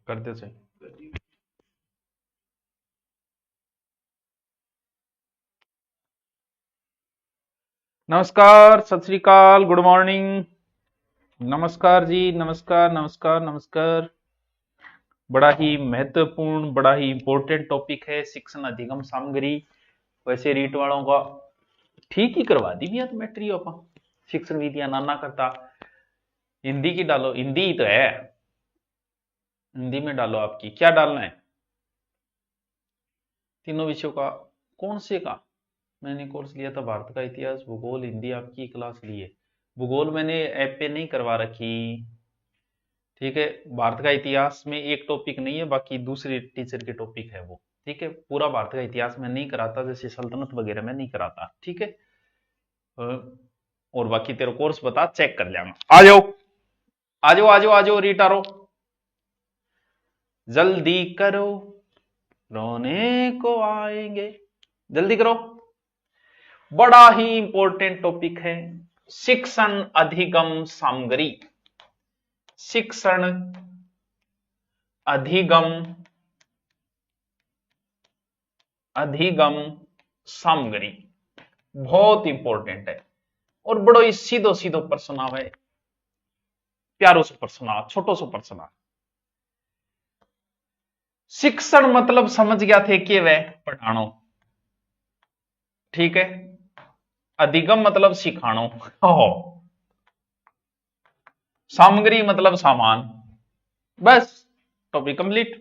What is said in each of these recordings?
करते थे। नमस्कार, सत श्री अकाल, गुड मॉर्निंग। नमस्कार जी, नमस्कार नमस्कार नमस्कार। बड़ा ही महत्वपूर्ण, बड़ा ही इंपॉर्टेंट टॉपिक है शिक्षण अधिगम सामग्री। वैसे रीट वालों का ठीक ही करवा दी भैया, तो मैट्री अपन शिक्षण विधियां नाना करता। हिंदी की डालो, हिंदी ही तो है, हिंदी में डालो। आपकी क्या डालना है? तीनों विषयों का? कौन से का? मैंने कोर्स लिया था भारत का इतिहास, भूगोल, हिंदी आपकी क्लास ली है। भूगोल मैंने ऐप पे नहीं करवा रखी, ठीक है। भारत का इतिहास में एक टॉपिक नहीं है, बाकी दूसरे टीचर के टॉपिक है वो, ठीक है। पूरा भारत का इतिहास में नहीं कराता, जैसे सल्तनत वगैरह में नहीं कराता, ठीक है। और बाकी तेरा कोर्स बता, चेक कर लेंगे। आ जाओ आ जाओ आ जाओ आ जाओ, रीटारो जल्दी करो, रोने को आएंगे, जल्दी करो। बड़ा ही इंपॉर्टेंट टॉपिक है शिक्षण अधिगम सामग्री। शिक्षण अधिगम अधिगम सामग्री बहुत इंपॉर्टेंट है, और बड़ो ही सीधो सीधो प्रश्न आवे, प्यारो से प्रश्न आ, छोटो सो प्रश्न आ। शिक्षण मतलब समझ गया थे कि वह पढ़ानो, ठीक है। अधिगम मतलब सिखानो, हो। सामग्री मतलब सामान, बस टॉपिक कंप्लीट।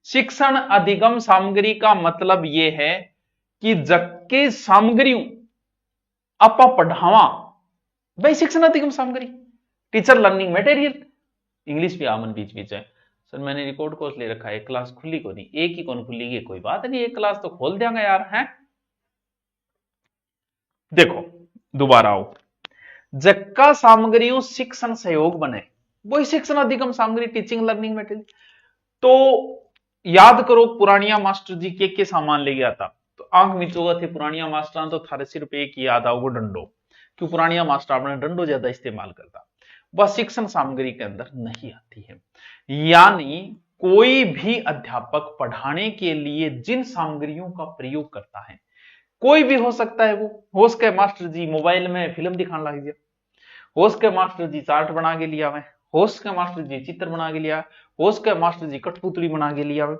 शिक्षण अधिगम सामग्री का मतलब यह है कि जबकि सामग्री आपा पढ़ावा, भाई शिक्षण अधिगम सामग्री, टीचर लर्निंग मटेरियल। इंग्लिश भी आमन बीच बीच है। सर मैंने रिकॉर्ड कोर्स ले रखा है, क्लास खुली को नहीं, एक ही कौन खुली है, कोई बात नहीं, एक क्लास तो खोल देंगे यार, हैं। देखो दोबारा आओ, जक्का सामग्री शिक्षण सहयोग बने, वही शिक्षण अधिगम सामग्री, टीचिंग लर्निंग मटेरियल। तो याद करो, पुरानिया मास्टर जी के सामान ले गया था, तो आंख मिचोगा थे पुरानिया मास्टर, तो थारे सिर्फ एक ही याद आओगे, डंडो। क्यों? पुरानिया मास्टर अपने डंडो ज्यादा इस्तेमाल करता, वह शिक्षण सामग्री के अंदर नहीं आती है। यानी कोई भी अध्यापक पढ़ाने के लिए जिन सामग्रियों का प्रयोग करता है, कोई भी हो सकता है, वो हो सके मास्टर जी मोबाइल में फिल्म दिखाने लग गया, हो सके मास्टर जी चार्ट बना के लिया हुआ, हो सके मास्टर जी चित्र बना के लिया, हो सके मास्टर जी कठपुतली बना के लिया हुआ।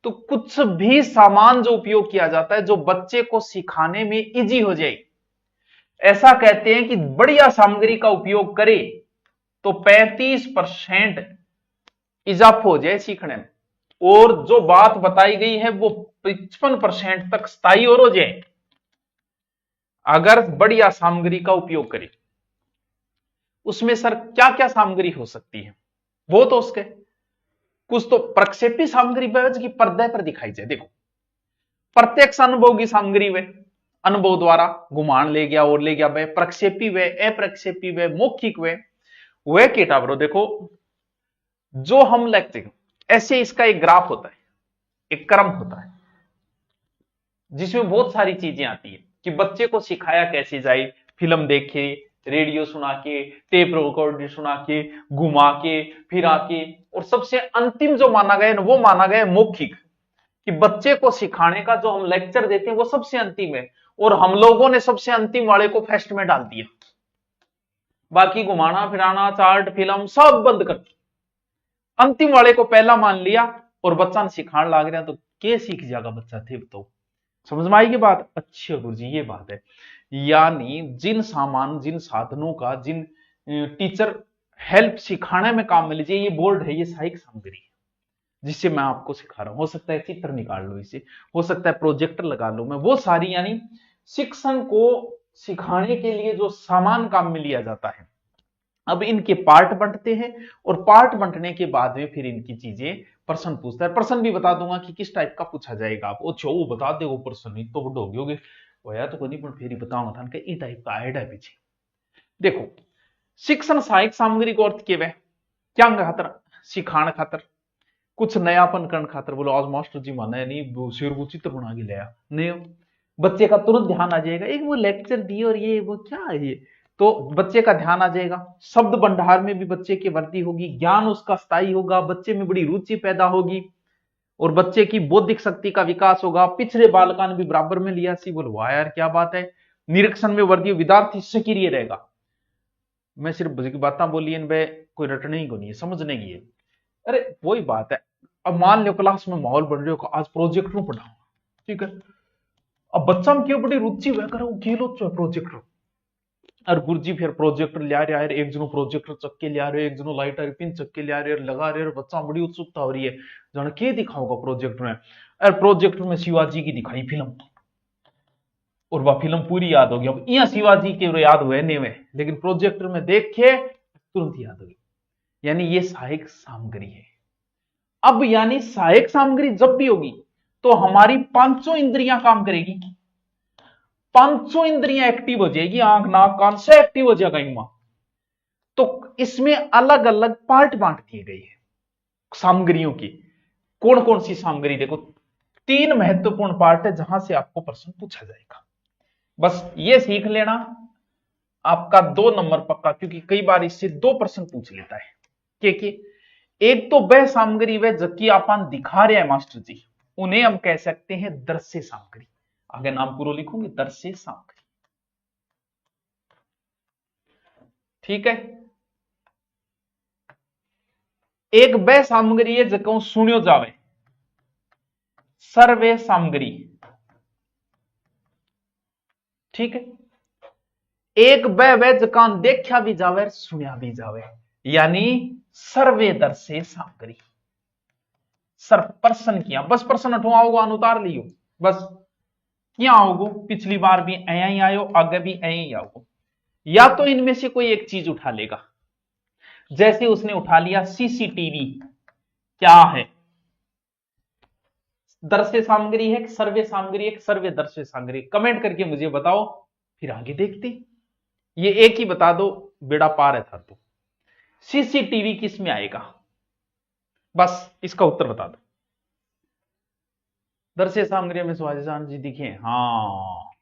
तो कुछ भी सामान जो उपयोग किया जाता है जो बच्चे को सिखाने में इजी हो जाए, ऐसा कहते हैं कि बढ़िया सामग्री का उपयोग करे तो 35% इजाफा हो जाए सीखने में, और जो बात बताई गई है वो 55% तक स्थायी और हो जाए, अगर बढ़िया सामग्री का उपयोग करें। उसमें सर क्या क्या सामग्री हो सकती है? वो तो उसके कुछ तो प्रक्षेपी सामग्री की पर्दे पर दिखाई जाए। देखो, प्रत्यक्ष अनुभव की सामग्री वे अनुभव द्वारा घुमान ले गया और ले गया, वे प्रक्षेपी वे, अप्रक्षेपी वे, मौखिक वे केटा ब्रो। देखो, जो हम लेक्चर, ऐसे इसका एक ग्राफ होता है, एक क्रम होता है, जिसमें बहुत सारी चीजें आती है कि बच्चे को सिखाया कैसे जाए। फिल्म देखे, रेडियो सुना के, टेप रिकॉर्डर सुना के, घुमा के, फिरा के, और सबसे अंतिम जो माना गया वो माना गया मौखिक, कि बच्चे को सिखाने का जो हम लेक्चर देते हैं वो सबसे अंतिम है, और हम लोगों ने सबसे अंतिम वाले को फर्स्ट में डाल दिया, बाकी घुमाना फिराना चार्ट फिल्म सब बंद कर, अंतिम वाले को पहला मान लिया, और बच्चा ने सिखाने लग रहा, तो क्या सीख जाएगा बच्चा? थे तो समझ में आएगी बात? अच्छा गुरु जी, ये बात है। यानी जिन सामान, जिन साधनों का, जिन टीचर हेल्प सिखाने में काम में लीजिए, ये बोर्ड है, ये सहायक सामग्री है जिससे मैं आपको सिखा रहा हूं। हो सकता है चित्र निकाल लो इसे, हो सकता है प्रोजेक्टर लगा लो मैं, वो सारी, यानी शिक्षण को सिखाने के लिए जो सामान काम में लिया जाता है। अब इनके पार्ट बंटते हैं, और पार्ट बंटने के बाद में फिर इनकी चीजें प्रश्न पूछता है। प्रश्न भी बता दूंगा कि किस टाइप का पूछा जाएगा। आप वो बता दे, वो प्रश्न ही तो बड़ो होगे वो यार, तो कोई नहीं, पर फिर ही बताऊंगा था ये टाइप का आइडिया पीछे। देखो, शिक्षण सहायक सामग्री को अर्थ के वे क्या खातर? सिखाने खातर, कुछ नयापन करने खातर। बोलो आज मास्टर जी माना है नहीं, शेर को चित्र बना के लाया नहीं, बच्चे का तुरंत ध्यान आ जाएगा, एक वो लेक्चर दिए और ये वो क्या है ये, तो बच्चे का ध्यान आ जाएगा, शब्द भंडार में भी बच्चे की वृद्धि होगी, ज्ञान उसका स्थायी होगा, बच्चे में बड़ी रुचि पैदा होगी और बच्चे की बौद्धिक शक्ति का विकास होगा। पिछड़े बालकान भी बराबर में लिया सी। बोलो वाह यार क्या बात है। निरीक्षण में वृद्धि, विद्यार्थी सक्रिय रहेगा। मैं सिर्फ की बातें बोली इन कोई रटने ही को नहीं है, समझने की है। अरे वही बात है। अब मान लो क्लास में माहौल बन रहे हो, आज प्रोजेक्ट में पढ़ाऊंगा, ठीक है। अब बच्चा में क्यों बड़ी रुचि हुआ करो खेलो प्रोजेक्टर, और गुरुजी फिर प्रोजेक्टर लिया रहे यार, एक जनो प्रोजेक्टर चक्के लिया रहे, एक जनो लाइटर पिन चक्के लिया रहे, लगा रहे, बच्चा बड़ी उत्सुकता हो रही है जन के दिखाओगा प्रोजेक्टर में। और प्रोजेक्टर में शिवाजी की दिखाई फिल्म, और वह फिल्म पूरी याद होगी। अब यहाँ शिवाजी के याद हुए नहीं हुए, लेकिन प्रोजेक्टर में देख के तुरंत याद होगी। यानी ये सहायक सामग्री है। अब यानी सहायक सामग्री जब भी होगी तो हमारी पांचों इंद्रियां काम करेगी, पांचों इंद्रियां एक्टिव हो जाएगी, आंख नाक कान से एक्टिव हो जाएगा इमा। तो इसमें अलग अलग पार्ट बांट दिए गए हैं सामग्रियों की। कौन कौन सी सामग्री, देखो 3 महत्वपूर्ण पार्ट है जहां से आपको प्रश्न पूछा जाएगा। बस ये सीख लेना, आपका 2 नंबर पक्का, क्योंकि कई बार इससे 2 प्रश्न पूछ लेता है। क्या एक तो वह सामग्री वह जबकि अपन दिखा रहे हैं मास्टर जी, उन्हें हम कह सकते हैं दृश्य सामग्री। आगे नाम पूरा लिखूंगे, दृश्य सामग्री, ठीक है। एक वह सामग्री है जको सुनियो जावे, सर्वे सामग्री, ठीक है। एक वह जका देखा भी जावे सुनिया भी जावे, यानी सर्वे दृश्य सामग्री। सर प्रश्न किया, बस प्रश्न अठवा होगा अनुतार लियो, बस क्या आओगो, पिछली बार भी ऐ ही आयो, आगे भी ऐ ही आओगो। या तो इनमें से कोई एक चीज उठा लेगा, जैसे उसने उठा लिया सीसीटीवी, क्या है, दृश्य सामग्री है, सर्वे सामग्री है, सर्वे दृश्य सामग्री। कमेंट करके मुझे बताओ, फिर आगे देखते। ये एक ही बता दो, बेड़ा पार है था। तो सीसीटीवी किस में आएगा, बस इसका उत्तर बता दो। दृश्य सामग्री में सुहासान जी दिखे, हाँ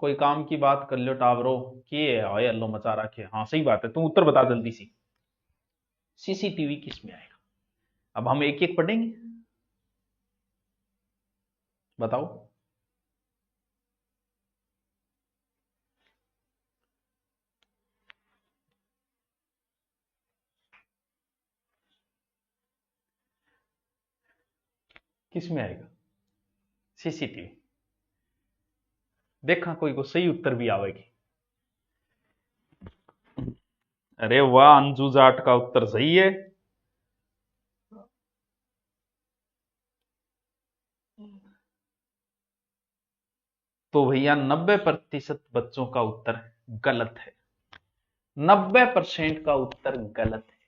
कोई काम की बात कर लो टावरो, किए अल्लो मचा रखे, हाँ सही बात है, तुम उत्तर बता जल्दी सी, सीसीटीवी किस में आएगा। अब हम एक एक पढ़ेंगे, बताओ। किस में आएगा सीसीटीवी, देखा कोई को सही उत्तर भी आवेगी। अरे वाह, अंजू जाट का उत्तर सही है। तो भैया 90% बच्चों का उत्तर गलत है, 90% का उत्तर गलत है।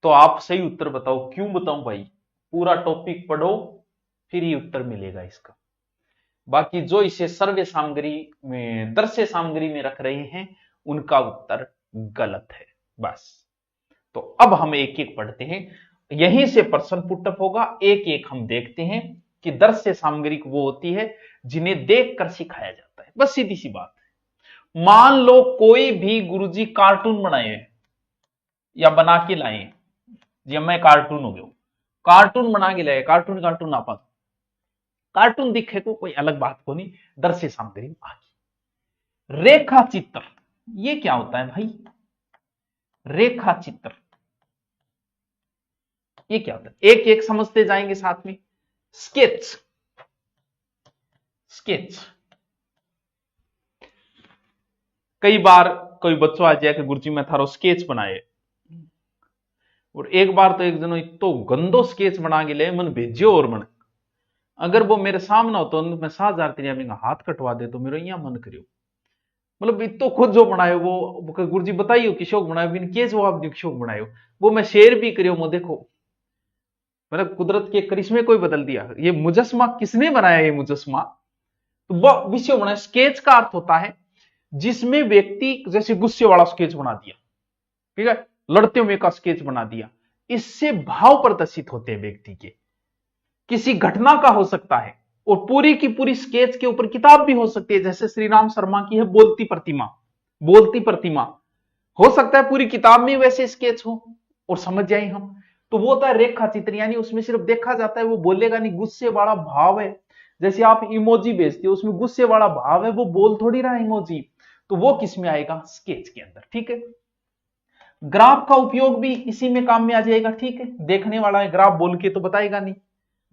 तो आप सही उत्तर बताओ, क्यों बताऊं भाई, पूरा टॉपिक पढ़ो फिर ही उत्तर मिलेगा इसका। बाकी जो इसे सर्वे सामग्री में, दृश्य सामग्री में रख रहे हैं, उनका उत्तर गलत है। बस तो अब हम एक एक पढ़ते हैं, यहीं से प्रश्न पुटअप होगा, एक एक हम देखते हैं कि दृश्य सामग्री वो होती है जिन्हें देखकर सिखाया जाता है। बस सीधी सी बात है। मान लो कोई भी गुरुजी कार्टून बनाए या बना के लाए, जी मैं कार्टून हो गया, कार्टून बना के लाए, कार्टून आपस कार्टून दिखे को कोई अलग बात को नहीं, दृश्य सामग्री आ गई। रेखा चित्र, ये क्या होता है भाई, रेखा चित्र ये क्या होता है, एक एक समझते जाएंगे साथ में। स्केच, स्केच कई बार कोई बच्चों आ जाए कि गुरुजी मैं थारो स्केच बनाए, और एक बार तो एक जनो तो गंदो स्केच बना के ले मन भेजियो, और मन अगर वो मेरे सामने हो तो मैं 7,000 तेरिया हाथ कटवा दे, तो मेरा यहाँ मन करियो, मतलब तो खुद जो बनाए वो गुरुजी बताइयो किशोक बनाए, बिन के जवाब दियो किशोक बनाए, वो मैं शेयर भी करियो, वो देखो मतलब कुदरत के करिश्मे कोई बदल दिया। ये मुजस्मा किसने बनाया, ये मुजस्मा तो वह विषय बनाया। स्केच का अर्थ होता है जिसमें व्यक्ति जैसे गुस्से वाला स्केच बना दिया, ठीक है, लड़ते हुए का स्केच बना दिया, इससे भाव प्रदर्शित होते हैं व्यक्ति के, किसी घटना का हो सकता है, और पूरी की पूरी स्केच के ऊपर किताब भी हो सकती है, जैसे श्री राम शर्मा की है बोलती प्रतिमा, बोलती प्रतिमा। हो सकता है पूरी किताब में वैसे स्केच हो और समझ जाए हम, तो वो होता है रेखा चित्र, यानी उसमें सिर्फ देखा जाता है, वो बोलेगा नहीं, गुस्से वाला भाव है। जैसे आप इमोजी भेजते हो, उसमें गुस्से वाला भाव है, वो बोल थोड़ी रहा इमोजी, तो वो किस में आएगा, स्केच के अंदर, ठीक है। ग्राफ का उपयोग भी इसी में काम में आ जाएगा, ठीक है। देखने वाला है, ग्राफ बोल के तो बताएगा नहीं,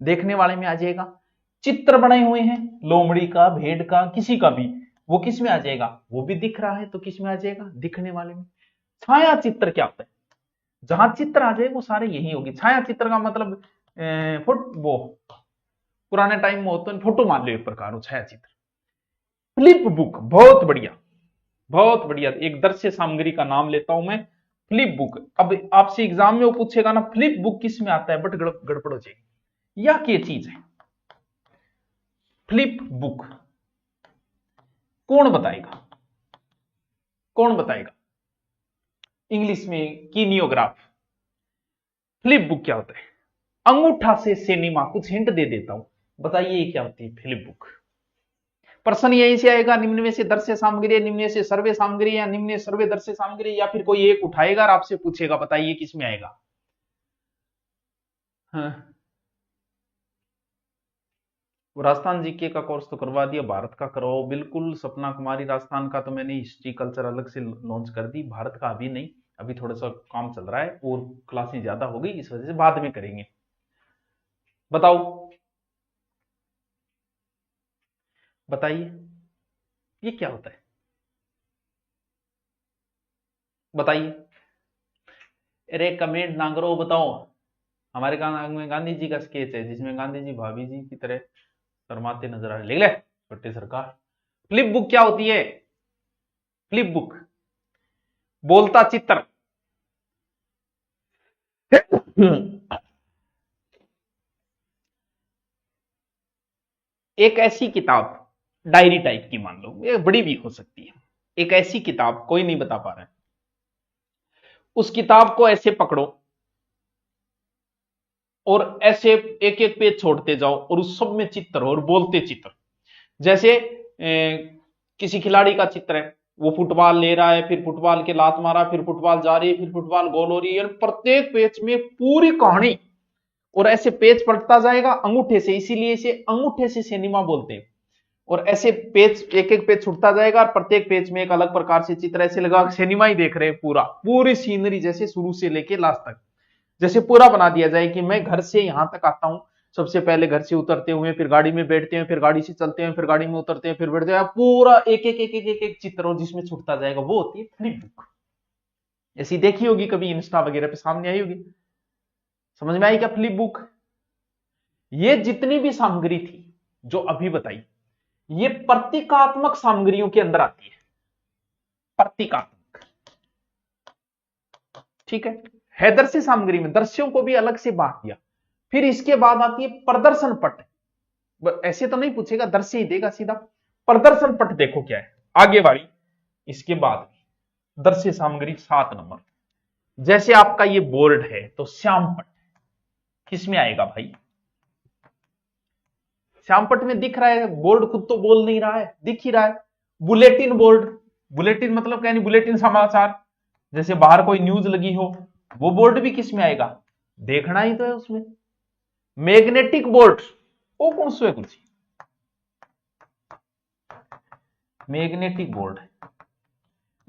देखने वाले में आ जाएगा। चित्र बने हुए हैं, लोमड़ी का, भेड़ का, किसी का भी, वो किस में आ जाएगा, वो भी दिख रहा है, तो किस में आ जाएगा, दिखने वाले में। छाया चित्र क्या होता है, जहां चित्र आ जाए वो सारे यही होगी। छाया चित्र का मतलब वो पुराने टाइम में होता है, फोटो मान लो एक प्रकार हो छाया चित्र। फ्लिप बुक, बहुत बढ़िया, बहुत बढ़िया। एक दृश्य सामग्री का नाम लेता हूं मैं, फ्लिप बुक। अब आपसे एग्जाम में वो पूछेगा ना, फ्लिप बुक किस में आता है, बट गड़बड़ हो जाएगी। या क्या चीज है फ्लिप बुक, कौन बताएगा, कौन बताएगा, इंग्लिश में कीनियोग्राफ। फ्लिप बुक क्या होता है, अंगूठा से सिनेमा, कुछ हिंट दे देता हूं, बताइए ये क्या होती है फ्लिप बुक। प्रश्न यहीं से आएगा, निम्न में से दृश्य सामग्री, निम्न से सर्वे सामग्री, या निम्न सर्वे दृश्य सामग्री, या फिर कोई एक उठाएगा और आपसे पूछेगा बताइए किसमें आएगा। हाँ। राजस्थान जीके का कोर्स तो करवा दिया, भारत का करवाओ बिल्कुल। सपना कुमारी, राजस्थान का तो मैंने हिस्ट्री कल्चर अलग से लॉन्च कर दी, भारत का अभी नहीं, अभी थोड़ा सा काम चल रहा है और क्लासें ज्यादा हो गई, इस वजह से बाद में करेंगे। बताओ, बताइए ये क्या होता है, बताइए। अरे कमेंट ना करो, बताओ। हमारे गांव में गांधी जी का स्केच है, जिसमें गांधी जी भाभी जी की तरह शर्माते नजर आ रहे, लिख ले छोटे सरकार। फ्लिप बुक क्या होती है, फ्लिप बुक बोलता चित्र। एक ऐसी किताब, डायरी टाइप की मान लो, ये बड़ी भी हो सकती है, एक ऐसी किताब, कोई नहीं बता पा रहा है, उस किताब को ऐसे पकड़ो और ऐसे एक एक पेज छोड़ते जाओ और उस सब में चित्र और बोलते चित्र। जैसे किसी खिलाड़ी का चित्र है, वो फुटबॉल ले रहा है, फिर फुटबॉल के लात मारा, फिर फुटबॉल जा रही है, फिर फुटबॉल गोल हो रही है, प्रत्येक पेज में पूरी कहानी, और ऐसे पेज पलटता जाएगा अंगूठे से, इसीलिए इसे अंगूठे से सिनेमा बोलते हैं। और ऐसे पेज, एक एक पेज छुटता जाएगा और प्रत्येक पेज में एक अलग प्रकार से चित्र, ऐसे लगा सिनेमा ही देख रहे हैं, पूरा पूरी सीनरी, जैसे शुरू से लेके लास्ट तक, जैसे पूरा बना दिया जाए कि मैं घर से यहां तक आता हूं, सबसे पहले घर से उतरते हुए, फिर गाड़ी में बैठते हैं, फिर गाड़ी से चलते हैं, फिर गाड़ी में उतरते हैं, फिर बैठते हैं, पूरा एक एक एक एक एक, एक चित्र और जिसमें छुटता जाएगा, वो होती है फ्लिप बुक। ऐसी देखी होगी कभी, इंस्टा वगैरह पे सामने आई होगी। समझ में आई क्या फ्लिप बुक। ये जितनी भी सामग्री थी जो अभी बताई, ये प्रतीकात्मक सामग्रियों के अंदर आती है, प्रतीकात्मक, ठीक है दृश्य सामग्री में दृश्यों को भी अलग से बांट दिया। फिर इसके बाद आती है प्रदर्शन पट, ऐसे तो नहीं पूछेगा, दृश्य ही देगा सीधा। प्रदर्शन पट देखो क्या है, आगे वाली, इसके बाद दृश्य सामग्री 7 नंबर। जैसे आपका ये बोर्ड है तो श्याम पट किस में आएगा भाई, श्याम पट में दिख रहा है, बोर्ड खुद तो बोल नहीं रहा है, दिख ही रहा है। बुलेटिन बोर्ड, बुलेटिन मतलब क्या, नहीं बुलेटिन समाचार, जैसे बाहर कोई न्यूज लगी हो, वो बोर्ड भी किस में आएगा, देखना ही तो है उसमें। मैग्नेटिक बोर्ड, वो कौन सा है कुछ, मैग्नेटिक बोर्ड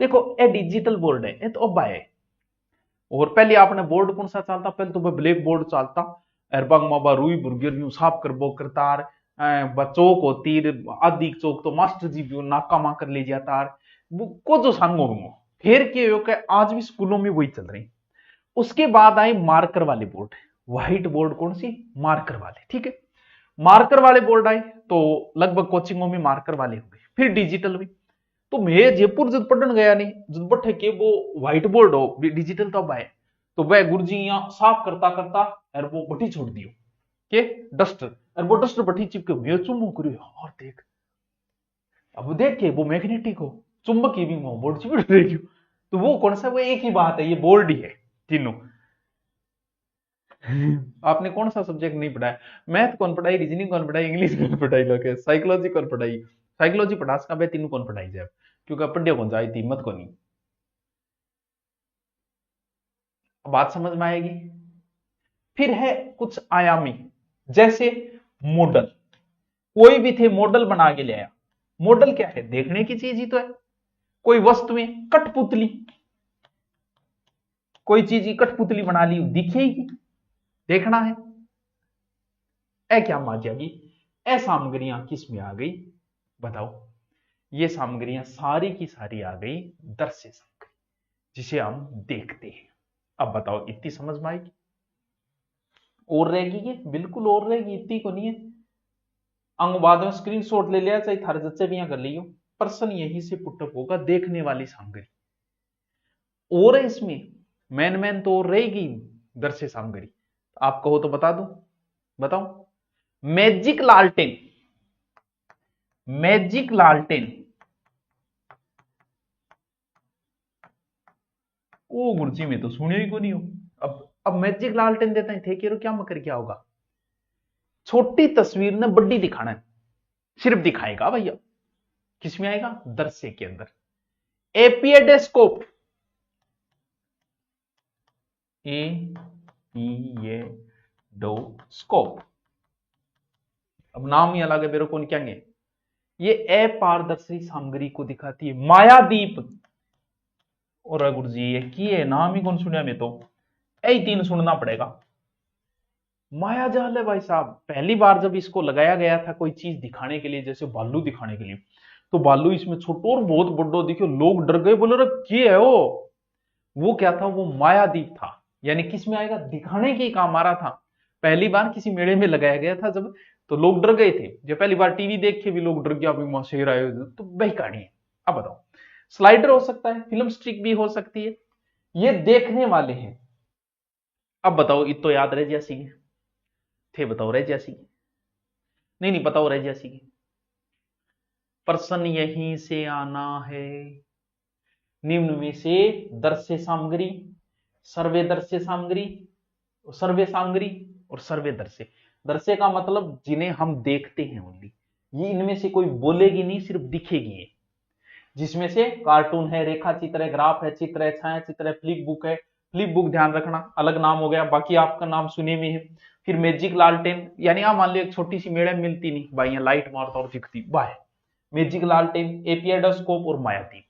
देखो, ये डिजिटल बोर्ड है, ये तो अब आए। और पहले आपने बोर्ड कौन सा चलता, पहले तो ब्लैक बोर्ड चलता, एरबंग माबा रुई बुर्गिर यूं साफ कर बो करतार, चौक होती आदि चौक तो मास्टर जी भी नाका मा कर ले जाता को जो सांगो फिर के आज भी स्कूलों में वही चल रही। उसके बाद आए मार्कर वाले बोर्ड, व्हाइट बोर्ड कौन सी, मार्कर वाले, ठीक है। मार्कर वाले बोर्ड आए तो लगभग कोचिंगों में मार्कर वाले हो गए, फिर डिजिटल भी। तो मैं जयपुर जब पढ़ने गया नहीं, जब बैठे के वो व्हाइट बोर्ड हो, डिजिटल तब आए, तो वह गुरुजी यहाँ साफ करता करता और वो बटी छोड़ दियो के डस्टर, और वो डस्टर बटी चिपके मैं चुम्बो करियो, और देख अब देख के वो मैग्नेटिक हो, चुंबक की भी बोर्ड चिपट रही हो, तो वो कौन सा, वो एक ही बात है, ये बोर्ड ही है तीनों। आपने कौन सा सब्जेक्ट नहीं पढ़ाया, मैथ कौन पढ़ाई, रीजनिंग कौन पढ़ाई, इंग्लिश कौन पढ़ाई, लोग साइकोलॉजी कौन पढ़ाई, साइकोलॉजी पढ़ा सका तीनों कौन पढ़ाई जाए, क्योंकि पढ़ियो कौन जाए हिम्मत को नहीं। बात समझ में आएगी। फिर है कुछ आयामी, जैसे मॉडल। कोई भी थे मॉडल बना के ले आया। मॉडल क्या है? देखने की चीज ही तो है। कोई वस्तुएं कठपुतली, कोई चीज की कठपुतली बना ली, दिखेगी, देखना है। ए क्या आ जाएगी? ए सामग्रियां किस में आ गई बताओ? ये सामग्रियां सारी की सारी आ गई दृश्य सामग्री, जिसे हम देखते हैं। अब बताओ इतनी समझ में आएगी? और रहेगी ये? बिल्कुल और रहेगी, इतनी को नहीं है। अंग बाद में स्क्रीनशॉट ले लिया, चाहे थारे जच्चे भी यहां कर लियो। प्रश्न यहीं से पुटअप होगा, देखने वाली सामग्री। और है इसमें मैन तो और रहेगी दृश्य सामग्री। आप कहो तो बता दो, बताओ। मैजिक लालटेन, मैजिक लालटेन। ओ गुरुजी में तो सुनियो ही को नहीं हो। अब मैजिक लालटेन देता है थे कि क्या मकर क्या होगा? छोटी तस्वीर ने बड़ी दिखाना है, सिर्फ दिखाएगा भैया। किसमें आएगा? दृश्य के अंदर। एपिएडोस्कोप, एपिएडोस्कोप, अब नाम ही अलग है, मेरे को क्या है। ये अपारदर्शी सामग्री को दिखाती है। मायादीप, और गुरु जी ये की है, नाम ही कौन सुनिया में तो, यही तीन सुनना पड़ेगा। मायाजाल है भाई साहब। पहली बार जब इसको लगाया गया था कोई चीज दिखाने के लिए, जैसे भालू दिखाने के लिए, तो भालू इसमें छोटो और बहुत बड़ो दिखे, लोग डर गए, बोले अरे क्या है वो क्या था? वो मायादीप था। यानी किस में आएगा? दिखाने के काम आ रहा था। पहली बार किसी मेले में लगाया गया था जब, तो लोग डर गए थे। जब पहली बार टीवी देख के भी लोग डर गया, अभी शेर आए, तो वही कहानी है। अब बताओ, स्लाइडर हो सकता है, फिल्म स्टिक भी हो सकती है, ये देखने वाले हैं। अब बताओ, इत तो याद रह जैसी थे, बताओ रह जैसी? नहीं नहीं, बताओ रह जैसी। प्रश्न यहीं से आना है। निम्न में से दृश्य सामग्री, सर्वे दृश्य सामग्री, सर्वे सामग्री और सर्वे दृश्य। दृश्य का मतलब जिन्हें हम देखते हैं ओनली, ये इनमें से कोई बोलेगी नहीं, सिर्फ दिखेगी ये। जिसमें से कार्टून है, रेखा चित्र है, ग्राफ है, चित्र है, छाया चित्र है, फ्लिप बुक है। फ्लिप बुक ध्यान रखना अलग नाम हो गया, बाकी आपका नाम सुने में है। फिर मैजिक लालटेन, यानी आप मान लो एक छोटी सी मेड़े मिलती नहीं भाई, यहाँ लाइट मारता और दिखती, वाह। मैजिक लालटेन, एपिएडोस्कोप और मायादीप।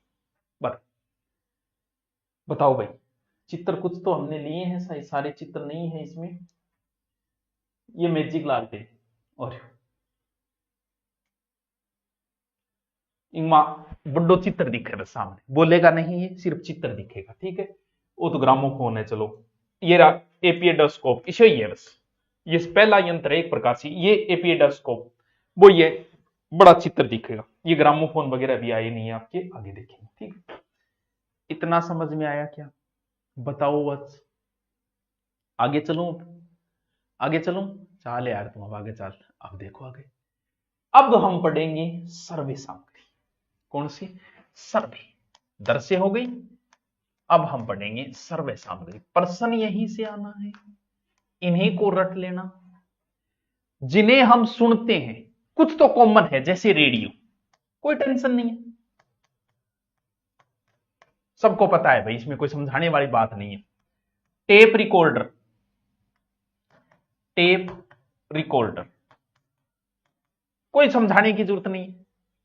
बताओ भाई, चित्र कुछ तो हमने लिए हैं, सारे चित्र नहीं है इसमें। ये मैजिक लालटेन और इमा बड्डो चित्र दिखेगा सामने, बोलेगा नहीं, ये सिर्फ चित्र दिखेगा, ठीक है। वो तो ग्रामोफोन है, चलो ये रहा एपिएडोस्कोप, इसे ही है बस। ये पहला यंत्र है एक प्रकार से, ये एपिएडोस्कोप, वो ये बड़ा चित्र दिखेगा। ये ग्रामोफोन वगैरह भी आए नहीं है, आपके आगे देखेंगे, ठीक है। इतना समझ में आया क्या? बताओ बस। आगे चलूं? आगे चलूं? चल यार तुम अब आगे चल। अब देखो आगे, अब हम पढ़ेंगे सर्वे सामग्री। कौन सी? सर्वे। दृश्य हो गई, अब हम पढ़ेंगे सर्वे सामग्री। प्रश्न यहीं से आना है, इन्हीं को रट लेना। जिन्हें हम सुनते हैं, कुछ तो कॉमन है, जैसे रेडियो, कोई टेंशन नहीं है, सबको पता है भाई, इसमें कोई समझाने वाली बात नहीं है। टेप रिकॉर्डर, टेप रिकॉर्डर, कोई समझाने की जरूरत नहीं।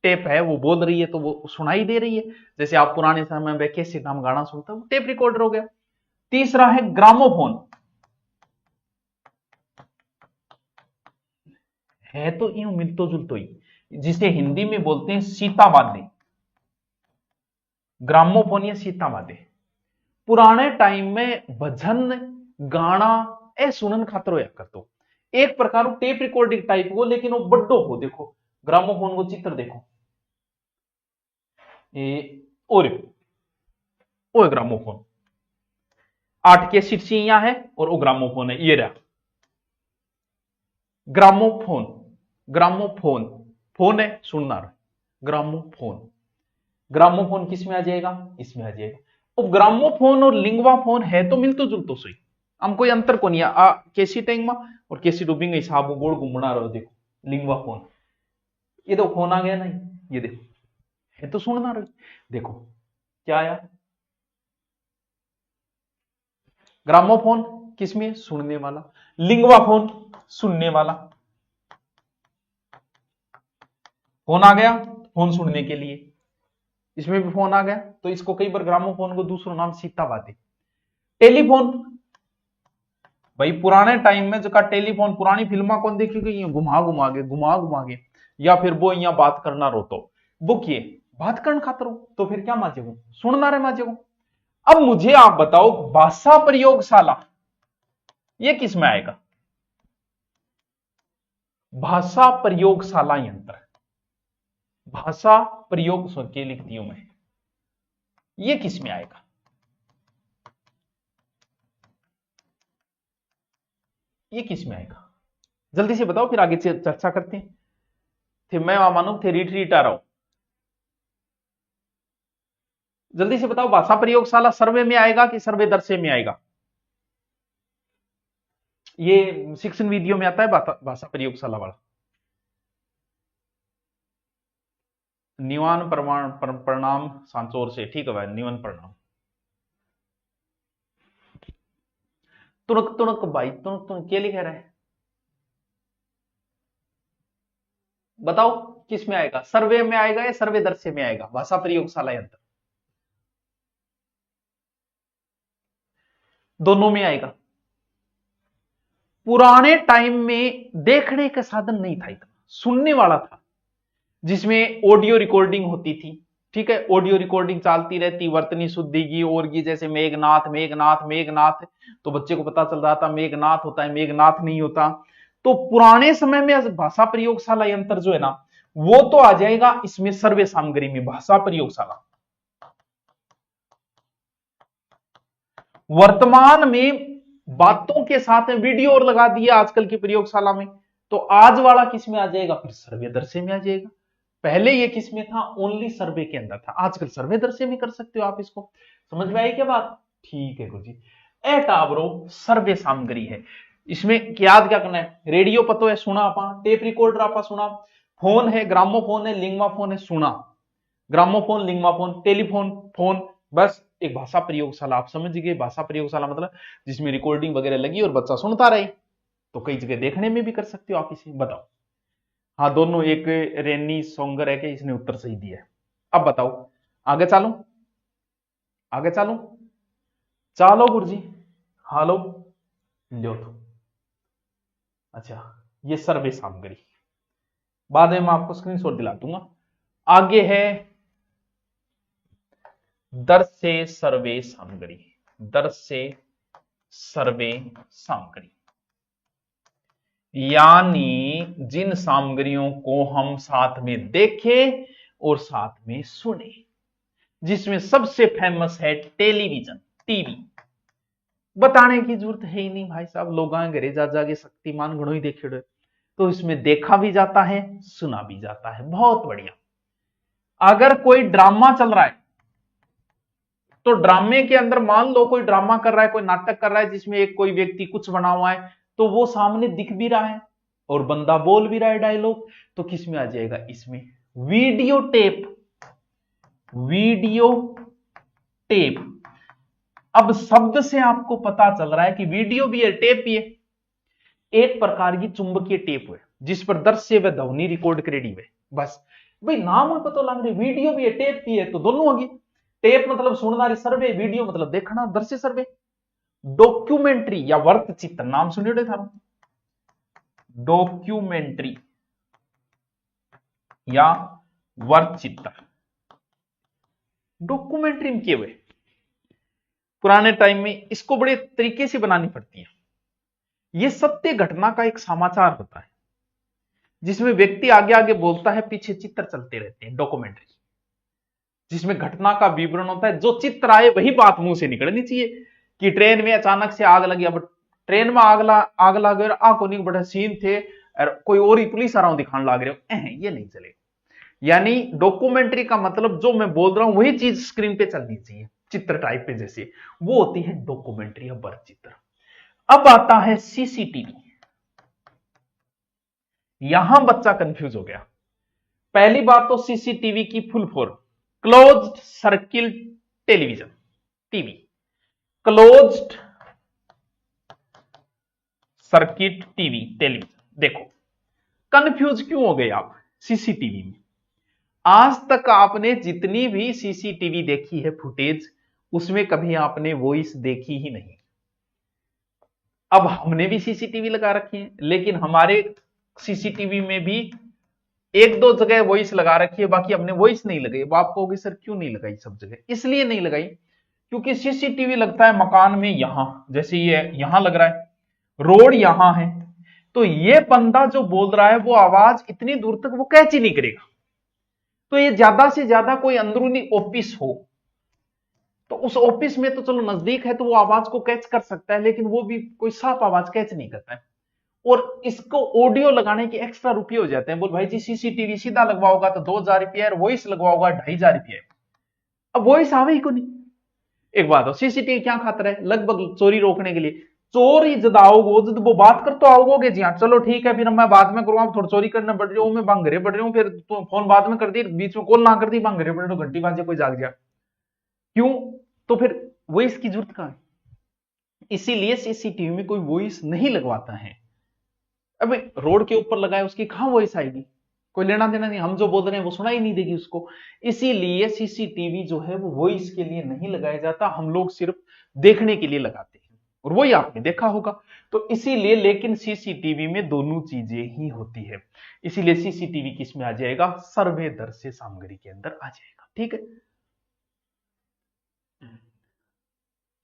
टेप है, वो बोल रही है तो वो सुनाई दे रही है। जैसे आप पुराने समय में कैसेट हम गाना सुनते हैं, टेप रिकॉर्डर हो गया। तीसरा है ग्रामोफोन, है तो यूं मिलतो जुलतो ही, जिसे हिंदी में बोलते हैं सीतावाद्य। ग्रामोफोन या सीतावाद्य, पुराने टाइम में भजन गाना ए सुनन खातर होया करतो। एक प्रकार टेप रिकॉर्डिंग टाइप हो, लेकिन वो बड्डो हो। देखो ग्रामोफोन को चित्र देखो, और ओ ग्रामोफोन, 8 के शीर्षियां है और वो ग्रामोफोन है, ये रहा ग्रामोफोन। ग्रामोफोन, फोन है सुनना रहा, ग्रामोफोन। ग्रामोफोन किस में आ जाएगा? इसमें आ जाएगा। और ग्रामोफोन और लिंगवा फोन है तो मिलतो जुलतो सही, हम कोई अंतर को नहीं आ कैसी टेंग में और कैसी डूबिंग हिसाब गोल घूमना रहो। देखो लिंगवा फोन, ये तो फोन आ गया नहीं, ये देखो है तो सुनना रही। देखो क्या आया, ग्रामोफोन किसमें, सुनने वाला, लिंगवाफोन सुनने वाला, फोन आ गया फोन सुनने के लिए, इसमें भी फोन आ गया, तो इसको कई बार ग्रामोफोन को दूसरा नाम सीता बाती। टेलीफोन, भाई पुराने टाइम में जो का टेलीफोन, पुरानी फिल्मा कौन देखी गई, घुमा घुमा के, या फिर वो यहाँ बात करना रो तो वो किए बात करना खातर हो, तो फिर क्या माजे को सुनना रहे माजे को। अब मुझे आप बताओ भाषा प्रयोगशाला ये किस में आएगा, भाषा प्रयोगशाला यंत्र, भाषा प्रयोग के लिखती हूं मैं, ये किस में आएगा, ये किस में आएगा, जल्दी से बताओ फिर आगे से चर्चा करते हैं। फिर मैं मानो थे रिट्रीट आ रहा हूं, जल्दी से बताओ भाषा प्रयोगशाला सर्वे में आएगा कि सर्वे दर्शे में आएगा, ये शिक्षण वीडियो में आता है भाषा प्रयोगशाला वाला। निवान प्रणाम सांचोर से, ठीक है भाई, निवन प्रणाम। तुणक तुणक भाई, तुणक तुणक क्या लिख रहा है, बताओ किस में आएगा, सर्वे में आएगा या सर्वे दर्शे में आएगा भाषा प्रयोगशाला यंत्र, दोनों में आएगा। पुराने टाइम में देखने का साधन नहीं था, इतना सुनने वाला था, जिसमें ऑडियो रिकॉर्डिंग होती थी, ठीक है, ऑडियो रिकॉर्डिंग चलती रहती, वर्तनी शुद्धि की और की, जैसे मेघनाथ मेघनाथ मेघनाथ, तो बच्चे को पता चल रहा था मेघनाथ होता है, मेघनाथ नहीं होता। तो पुराने समय में भाषा प्रयोगशाला यंत्र जो है ना, वो तो आ जाएगा इसमें सर्वे सामग्री में, भाषा प्रयोगशाला। वर्तमान में बातों के साथ में वीडियो और लगा दिया आजकल की प्रयोगशाला में, तो आज वाला किस में आ जाएगा, फिर सर्वे दर्शे में आ जाएगा। पहले ये किस में था, ओनली सर्वे के अंदर था, आजकल सर्वे दर्शे में कर सकते हो आप इसको। समझ में आई क्या बात, ठीक है गुरुजी। ए टावरो सर्वे सामग्री है, इसमें याद क्या करना है, रेडियो पतो है सुना आपा, टेप रिकॉर्डर आपा सुना, फोन है ग्रामोफोन है लिंगमाफोन है सुना, ग्रामोफोन लिंगमाफोन टेलीफोन फोन, बस एक भाषा प्रयोगशाला आप समझ गए। भाषा प्रयोगशाला मतलब जिसमें रिकॉर्डिंग वगैरह लगी और बच्चा सुनता रहे, तो कई जगह देखने में भी कर सकते हो आप इसे। बताओ, हाँ दोनों, एक रेनी सोंगर है कि इसने उत्तर सही दिया है। अब बताओ आगे चलो, आगे चलो, चलो गुरुजी, हालो लो तो। अच्छा, ये सर्वे सामग्री बाद में मैं आपको स्क्रीनशॉट दिला दूंगा। आगे है दर्शे सर्वे सामग्री, दर्शे सर्वे सामग्री, यानी जिन सामग्रियों को हम साथ में देखें और साथ में सुने, जिसमें सबसे फेमस है टेलीविजन, टीवी। बताने की जरूरत है ही नहीं भाई साहब, लोग घरे जा जाके शक्तिमान घणो ही देखे, तो इसमें देखा भी जाता है सुना भी जाता है, बहुत बढ़िया। अगर कोई ड्रामा चल रहा है, तो ड्रामे के अंदर मान लो कोई ड्रामा कर रहा है, कोई नाटक कर रहा है जिसमें एक कोई व्यक्ति कुछ बना हुआ है, तो वो सामने दिख भी रहा है और बंदा बोल भी रहा है डायलॉग, तो किस में आ जाएगा, इसमें वीडियो टेप, वीडियो टेप। अब शब्द से आपको पता चल रहा है कि वीडियो भी है टेप भी है, एक प्रकार की चुंबकीय टेप है जिस पर दृश्य व ध्वनि रिकॉर्ड करेगी है। बस भाई नाम पता लग रही, वीडियो भी है टेप भी है, तो दोनों होगी। टेप मतलब सुनना सर्वे, वीडियो मतलब देखना दृश्य सर्वे। डॉक्यूमेंट्री या वर्त चित्र, नाम सुनिए था, डॉक्यूमेंट्री या वर्त चित्र। डॉक्यूमेंट्री में क्या हुए, पुराने टाइम में इसको बड़े तरीके से बनानी पड़ती है। यह सत्य घटना का एक समाचार होता है जिसमें व्यक्ति आगे आगे बोलता है, पीछे चित्र चलते रहते हैं। डॉक्यूमेंट्री जिसमें घटना का विवरण होता है, जो चित्र आए वही बात मुंह से निकलनी चाहिए। कि ट्रेन में अचानक से आग लगी, अब ट्रेन में आग लग गई, आंखों नहीं बड़े सीन थे और कोई और ही पुलिस आ रहा हूं दिखाने लग रहे हो, ये नहीं चलेगा। यानी डॉक्यूमेंट्री का मतलब जो मैं बोल रहा हूं वही चीज स्क्रीन पे चलनी चाहिए, चित्र टाइप पे जैसे, वो होती है डॉक्यूमेंट्री या वर्त चित्र। अब आता है सीसीटीवी। यहां बच्चा कंफ्यूज हो गया। पहली बात तो सीसीटीवी की full form, closed circle television, TV, closed circuit TV, television. देखो कंफ्यूज क्यों हो गए आप सीसीटीवी में? आज तक आपने जितनी भी सीसीटीवी देखी है फुटेज, उसमें कभी आपने वॉइस देखी ही नहीं। अब हमने भी सीसीटीवी लगा रखी है, लेकिन हमारे सीसीटीवी में भी एक दो जगह वॉइस लगा रखी है, बाकी हमने वॉइस नहीं लगाई। अब आप कहोगे सर क्यों नहीं लगाई सब जगह? इसलिए नहीं लगाई क्योंकि सीसीटीवी लगता है मकान में यहां, जैसे ये यहां लग रहा है, रोड यहां है, तो ये बंदा जो बोल रहा है वो आवाज इतनी दूर तक वो कैच ही नहीं करेगा। तो ये ज्यादा से ज्यादा कोई अंदरूनी ऑफिस हो, तो उस ऑफिस में तो चलो नजदीक है तो वो आवाज को कैच कर सकता है, लेकिन वो भी कोई साफ आवाज कैच नहीं करता है। और इसको ऑडियो लगाने के एक्स्ट्रा रुपये हो जाते हैं। बोल भाई जी सीसीटीवी सीधा लगवाओगा तो 2000 रुपया है, वॉइस लगवाओगा 2500 रुपया है। अब वॉइस आवे ही को नहीं। एक बात हो, सीसीटीवी क्या खातर है? लगभग चोरी रोकने के लिए। चोर ही जब आओगे जब वो बात कर तो आओगे जी हाँ चलो ठीक है फिर मैं बाद में करूंगा, थोड़ा चोरी करना बढ़ रही हूँ, मैं बांगरे बढ़ रही हूँ, फिर तो फोन बाद में कर दी, बीच में कॉल ना कर दी, बांगरे बढ़ रही हूँ, घंटी बाजे कोई जाग गया, क्यों? तो फिर वॉइस की जरूरत कहां है? इसीलिए सीसीटीवी में कोई वॉइस नहीं लगवाता है। अबे रोड के ऊपर लगाए उसकी कहां वॉइस आएगी? कोई लेना देना नहीं, हम जो बोल रहे हैं वो सुना ही नहीं देगी उसको। इसीलिए सीसीटीवी जो है वो वॉइस के लिए नहीं लगाया जाता, हम लोग सिर्फ देखने के लिए लगाते हैं, और वही आपने देखा होगा। तो इसीलिए, लेकिन सीसीटीवी में दोनों चीजें ही होती है। इसीलिए सीसीटीवी किस में आ जाएगा? सर्वेदर्शी सामग्री के अंदर आ जाएगा। ठीक है।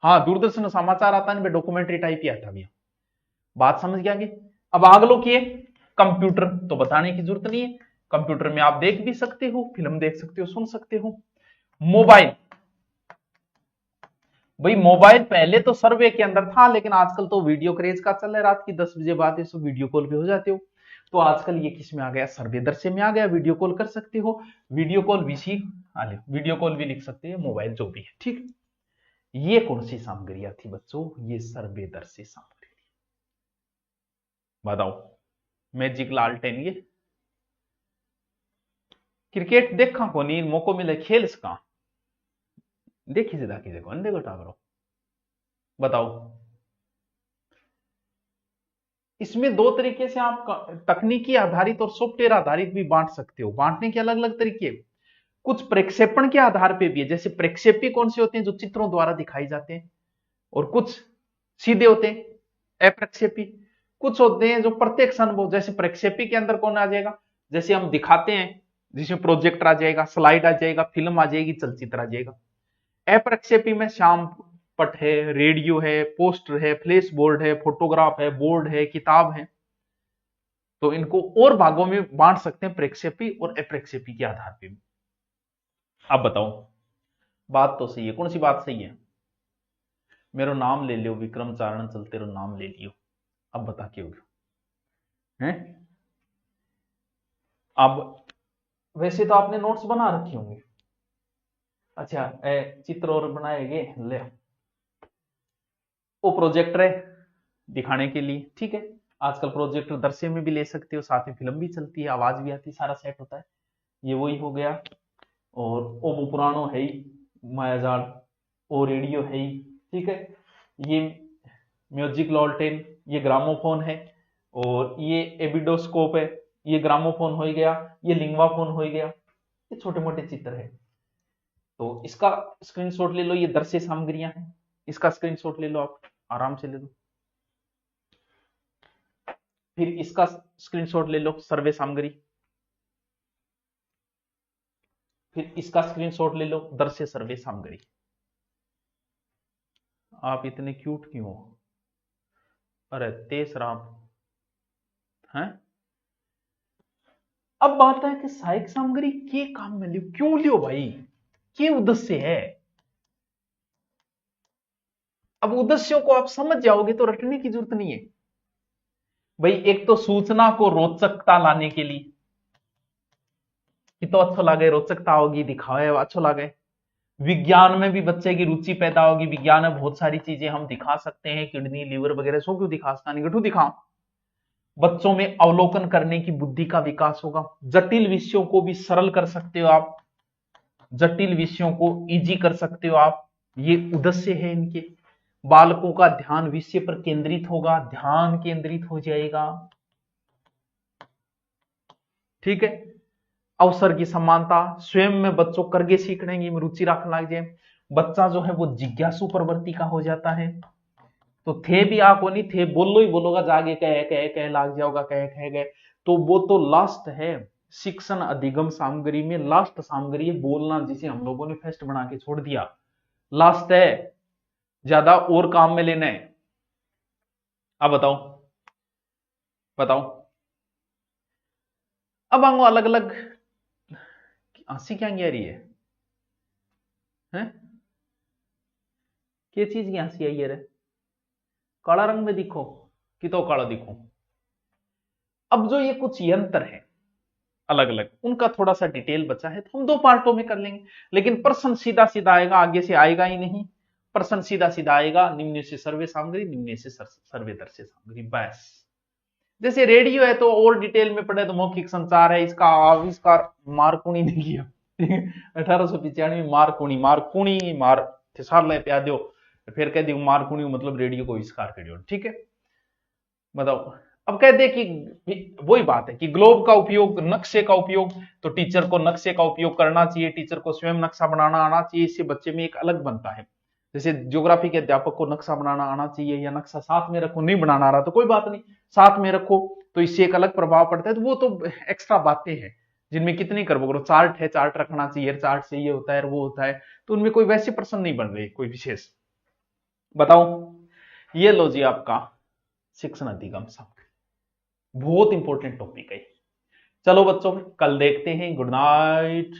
हाँ, दूरदर्शन समाचार आता है, डॉक्यूमेंट्री टाइप ही आता भैया। बात समझ गया? आगे अब आग लो किए कंप्यूटर तो बताने की जरूरत नहीं है, कंप्यूटर में आप देख भी सकते हो, फिल्म देख सकते हो, सुन सकते हो। मोबाइल, भाई मोबाइल पहले तो सर्वे के अंदर था, लेकिन आजकल तो वीडियो क्रेज का चल है, रात की 10 बजे बाद ये सब वीडियो कॉल पे हो जाते हो। तो आजकल ये किस में आ गया? सर्वे दर्शे में आ गया, वीडियो कॉल कर सकते हो, वीडियो कॉल भी वीडियो कॉल भी लिख सकते हैं, मोबाइल जो भी है। ठीक, ये कौन सी सामग्रियां थी बच्चों? ये सर्वे दर्शी सामग्री। बताओ, मैजिक लालटेन, ये क्रिकेट देखा को नहीं मौको मिले खेल सका, देखी से दाखी देखो अंधे को टाकरो। बताओ, इसमें दो तरीके से आप तकनीकी आधारित और सॉफ्टवेयर आधारित भी बांट सकते हो। बांटने के अलग अलग तरीके, कुछ प्रक्षेपण के आधार पे भी है। जैसे प्रक्षेपी कौन से होते हैं? जो चित्रों द्वारा दिखाई जाते हैं, और कुछ सीधे होते हैं अप्रक्षेपी। कुछ होते हैं जो प्रत्यक्ष अनुभव, जैसे प्रक्षेपी के अंदर कौन आ जाएगा? जैसे हम दिखाते हैं, जिसमें प्रोजेक्टर आ जाएगा, स्लाइड आ जाएगा, फिल्म आ जाएगी, चलचित्र आ जाएगा। अप्रक्षेपी में श्याम पट है, रेडियो है, पोस्टर है, फ्लैश बोर्ड है, फोटोग्राफ है, बोर्ड है, किताब है। तो इनको और भागों में बांट सकते हैं, प्रक्षेपी और अप्रक्षेपी के आधार पर। अब बताओ, बात तो सही है, कौन सी बात सही है? मेरा नाम ले लियो, विक्रम चारण चलते रहो, नाम ले लियो। अब बता के होगा हैं? अब वैसे तो आपने नोट्स बना रखे होंगे। अच्छा, चित्र और बनाएंगे, ले वो प्रोजेक्टर है दिखाने के लिए। ठीक है, आजकल प्रोजेक्टर दृश्य में भी ले सकते हो, साथ में फिल्म भी चलती है, आवाज भी आती है, सारा सेट होता है। ये वही हो गया। और वो पुरानो है ही मायाजाल, वो रेडियो है ही। ठीक है, ये म्यूजिक लॉल्टेन, ये ग्रामोफोन है, और ये एबिडोस्कोप है, ये ग्रामोफोन हो गया, ये लिंगवाफोन हो गया। ये छोटे मोटे चित्र है। तो इसका स्क्रीनशॉट ले लो, ये दृश्य सामग्रियां हैं, इसका स्क्रीनशॉट ले लो, आप आराम से ले लो। फिर इसका स्क्रीनशॉट ले लो, सर्वे सामग्री। फिर इसका स्क्रीनशॉट ले लो, दृश्य सर्वे सामग्री। आप इतने क्यूट क्यों हो? अरे तेज राम हैं। अब बात है कि सहायक सामग्री के काम में लियो, क्यों लियो भाई? क्या उद्देश्य है? अब उद्देश्यों को आप समझ जाओगे तो रटने की जरूरत नहीं है भाई। एक तो सूचना को रोचकता लाने के लिए, कि तो अच्छा लगे, रोचकता होगी, दिखावे अच्छा लगे। विज्ञान में भी बच्चे की रुचि पैदा होगी, विज्ञान में बहुत सारी चीजें हम दिखा सकते हैं, किडनी लिवर वगैरह सो क्यों दिखा सकता नहीं, गठू दिखाओ। बच्चों में अवलोकन करने की बुद्धि का विकास होगा, जटिल विषयों को भी सरल कर सकते हो आप। जटिल विषयों को इजी कर सकते हो आप, ये उद्देश्य है इनके। बालकों का ध्यान विषय पर केंद्रित होगा, ध्यान केंद्रित हो जाएगा, ठीक है। अवसर की समानता, स्वयं में बच्चों करके सीखने में रुचि रखने लग जाए, बच्चा जो है वो जिज्ञासु प्रवृत्ति का हो जाता है। तो थे भी आ को नहीं थे बोलो ही बोलोगा, जागे कह लाग जाओगा कह गए, तो वो तो लास्ट है शिक्षण अधिगम सामग्री में, लास्ट सामग्री है बोलना, जिसे हम लोगों ने फेस्ट बना के छोड़ दिया, लास्ट है, ज्यादा और काम में लेना है। अब बताओ बताओ, अब आंगो अलग अलग हंसी क्या कह रही है, हैं? क्या चीज की हंसी आई है रे? काला रंग में दिखो कि तो काला दिखो। अब जो ये कुछ यंत्र है अलग अलग, उनका थोड़ा सा डिटेल बचा है, तो हम 2 पार्टों में कर लेंगे, लेकिन प्रश्न सीधा सीधा आएगा, आगे से आएगा ही नहीं। प्रश्न सीधा सीधा आएगा, निम्न से सर्वे सामग्री, निम्न से सर्वेदर्शी सामग्री, बस। जैसे रेडियो है तो और डिटेल में पढ़े तो मौखिक संचार है, इसका आविष्कार मार्कोनी ने किया 1895 मार्कोनी मार थिसार प्या दो, फिर कह दी मार्कोनी मतलब रेडियो को आविष्कार कर दियो, ठीक है। बताओ, अब कहते हैं कि वही बात है कि ग्लोब का उपयोग, नक्शे का उपयोग, तो टीचर को नक्शे का उपयोग करना चाहिए, टीचर को स्वयं नक्शा बनाना आना चाहिए, इससे बच्चे में एक अलग बनता है। जैसे ज्योग्राफी के अध्यापक को नक्शा बनाना आना चाहिए, या नक्शा साथ में रखो, नहीं बनाना आ रहा तो कोई बात नहीं, साथ में रखो, तो इससे एक अलग प्रभाव पड़ता है। तो वो तो एक्स्ट्रा बातें हैं जिनमें कितनी कर करो, चार्ट है, चार्ट रखना चाहिए, चार्ट से ये होता है वो होता है, तो उनमें कोई वैसे प्रश्न नहीं बन रहे कोई विशेष। बताओ, ये लो जी आपका शिक्षण अधिगम सामग्री, बहुत इंपॉर्टेंट टॉपिक है। चलो बच्चों, कल देखते हैं। Good night.